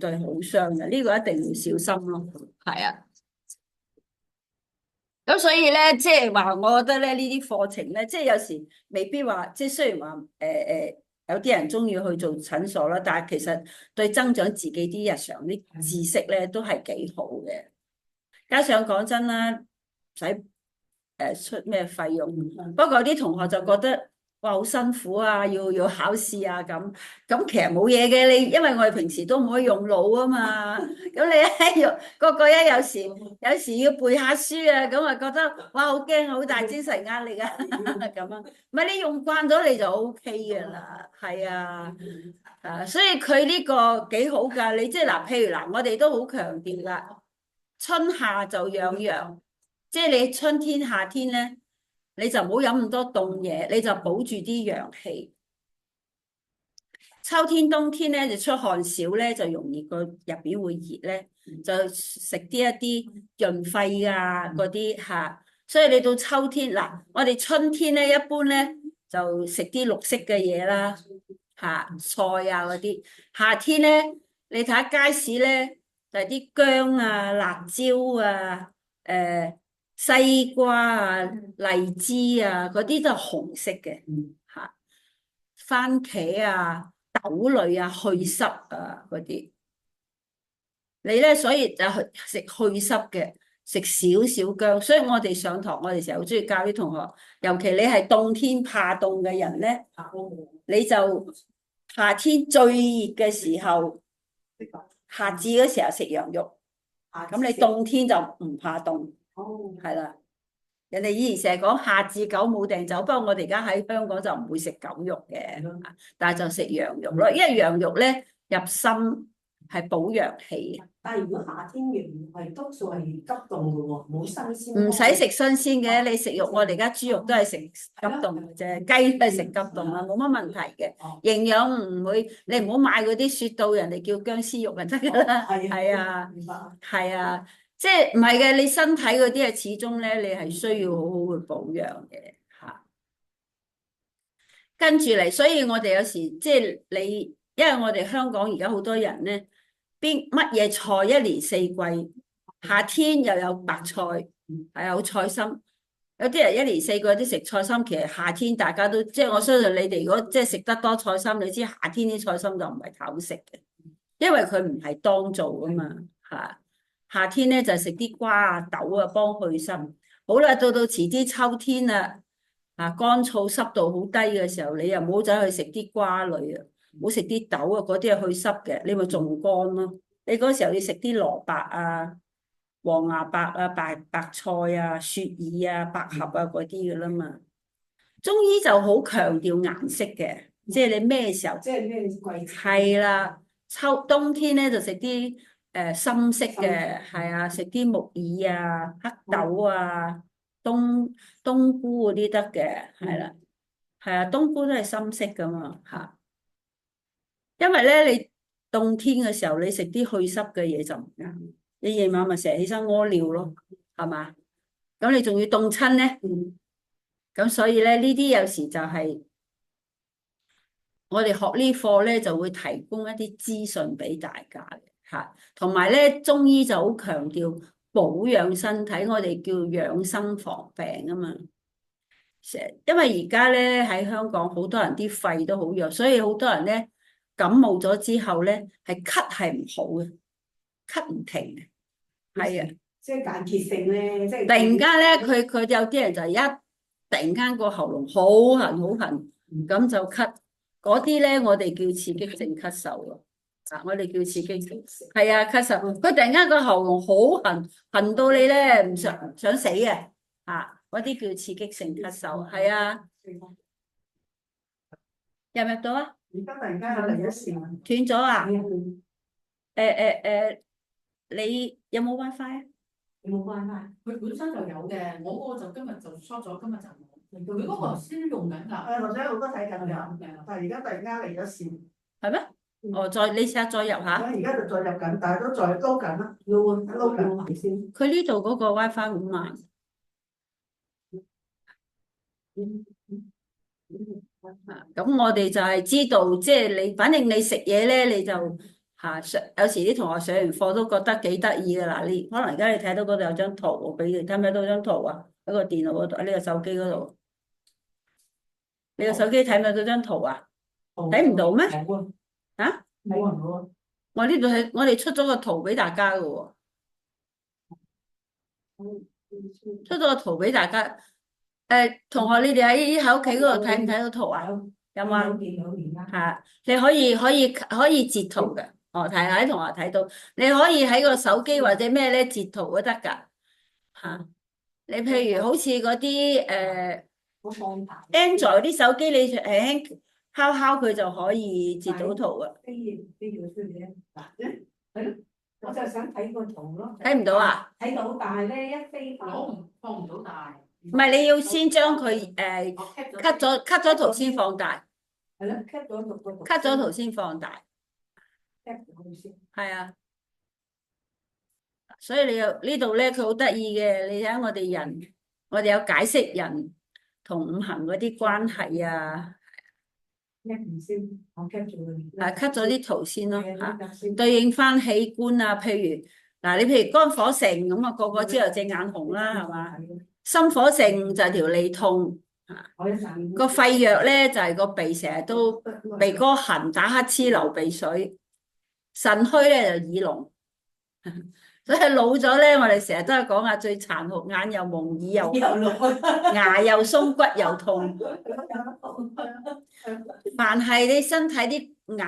對好傷嘅，呢個一定要小心咯。係啊，咁所以咧，即係話，我覺得咧呢啲課程咧，即係有時未必話，即係雖然話有啲人中意去做診所啦，但係其實對增長自己啲日常啲知識咧，都係幾好嘅。加上講真啦，唔使出咩費用，不過有啲同學就覺得哇好辛苦啊，要考試啊咁其實冇嘢嘅，你因為我哋平時都唔可以用腦啊嘛，咁你一用個個有時要背下書啊，咁啊覺得哇好驚好大精神壓力啊咁啊，唔係你用慣咗你就 OK 嘅啦，係啊，所以佢呢個幾好㗎，你即係嗱，譬如嗱，我哋都好強調㗎，春夏就養陽。即係你春天、夏天咧，你就唔好飲咁多凍嘢，你就保住啲陽氣。秋天、冬天咧就出汗少咧，就容易個入邊會熱咧，就食一啲潤肺啊嗰啲嚇。所以你到秋天嗱，我哋春天咧一般咧就食啲綠色嘅嘢啦嚇，菜啊嗰啲。夏天咧，你睇下街市咧就係啲薑啊、辣椒啊、西瓜啊、荔枝啊嗰啲都係紅色嘅嚇，番茄啊。豆類啊、去濕啊嗰啲，你咧所以就食去濕嘅，食少少薑。所以我哋上堂，我哋成日好中意教啲同學，尤其你係凍天怕凍嘅人咧，你就夏天最熱嘅時候，夏至嗰時候食羊肉，咁你冬天就唔怕凍，係啦。人哋以前成日講夏至狗冇掟走，不過我哋而家喺香港就唔會食狗肉嘅，但係就食羊肉咯，因為羊肉咧入心係補陽氣。但係如果夏天羊係多數係急凍嘅喎，冇新鮮。唔使食新鮮嘅，你食肉，我哋而家豬肉都係食急凍嘅啫，雞都係食急凍啦，冇乜問題嘅。營養唔會，你唔好買嗰啲雪到人哋叫僵屍肉就得㗎啦。係啊，係啊。即係唔係嘅，你身體嗰啲係始終咧，你係需要好好去保養嘅嚇。跟住嚟，所以我哋有時即係你，因為我哋香港而家好多人咧，邊乜嘢菜一年四季，夏天又有白菜，係有菜心。有啲人一年四季都食菜心，其實夏天大家都即係我相信你哋如果即係食得多菜心，你知夏天啲菜心就唔係太好食嘅，因為佢唔係當造啊嘛嚇。夏天咧就食啲瓜啊豆啊幫去濕。好啦，到遲啲秋天啦，乾燥濕度好低嘅時候，你又唔好走去食啲瓜類啊，唔好食啲豆啊，嗰啲係去濕嘅，你咪仲乾咯。你嗰時候要食啲蘿蔔啊、黃芽白啊、白菜啊、雪耳啊、百合啊嗰啲噶啦嘛。中醫就好強調顏色嘅，即係你咩時候，即係咩季節？係啦，冬天咧就食啲深色嘅，係啊，食啲木耳啊、黑豆啊、冬菇嗰啲得嘅，係啦，係啊，冬菇都係深色噶嘛嚇，因為咧你冬天嘅時候你食啲去濕嘅嘢就唔啱，你夜晚咪成日起身屙尿咯，係嘛？咁你仲要凍親咧，咁所以咧呢啲有時就係我哋學呢課咧就會提供一啲資訊俾大家嘅嚇，同埋咧中醫就好強調保養身體，我哋叫養生防病啊嘛。因為而家咧喺香港好多人啲肺都好弱，所以好多人咧感冒咗之後咧係咳係唔好嘅，咳唔停嘅，係啊。即係間歇性咧，即係突然間咧，佢有啲人就突然間個喉嚨好痕好痕，咁就咳。嗰啲咧，我哋叫刺激性咳嗽咯。我哋叫刺激性，係啊，咳嗽。佢突然間個喉嚨好痕，痕到你咧唔想死嘅。嗰啲叫刺激性咳嗽。係啊，入唔入到啊？而家突然間有另一線斷咗啊？誒你有冇 WiFi 啊？有冇關係？佢本身就有嘅，我嗰個就今日就 short 咗，今日就冇。佢嗰個先用緊㗎。頭先我都睇緊㗎，但係而家突然間嚟咗線。係咩？你試下再入下。而家就再入緊，但係都再撈緊啦，撈緊先。佢呢度嗰個 WiFi 好慢。咁我哋就係知道，即係你，反正你食嘢咧，你就有時啲同學上完課都覺得幾得意嘅。嗱，你可能而家你睇到嗰度有張圖，我俾你睇唔睇到張圖啊？喺個電腦嗰度，喺呢個手機嗰度。你個手機睇唔睇到張圖啊？睇唔到咩？啊？冇啊！我呢度係我哋出咗個圖俾大家嘅喎，出咗個圖俾大家。同學，你哋喺屋企嗰度睇唔睇到圖啊？有冇啊？係，你可以截圖嘅。哦，睇下啲同學睇到，你可以喺個手機或者咩咧截圖都得㗎。嚇，你譬如好似嗰啲Android 啲手機，你輕輕敲敲佢就可以截到圖啊。我就想睇個圖咯。睇唔到啊？睇到，但係咧一飛放唔到大。唔係，你要先將佢cut咗圖先放大。係咯，cut 咗個圖。cut 咗圖先放大。cut 咗佢先。係啊。所以你又呢度咧，佢好得意嘅。你睇下我哋有解釋人同五行嗰啲關係啊。先，我 cut 咗佢。cut 咗啲圖先咯嚇，對應翻器官啊。譬如嗱，你譬如肝火盛咁啊，個個知道隻眼紅啦，係嘛？心火盛就係條脷痛嚇。個肺弱咧就係個鼻成日都鼻哥痕、打乞嗤、流鼻水。腎虛咧就耳聾。所以老咗咧，我哋成日都係講啊，最殘酷，眼又蒙，耳又聾，牙又鬆，骨又痛。凡係你身體啲牙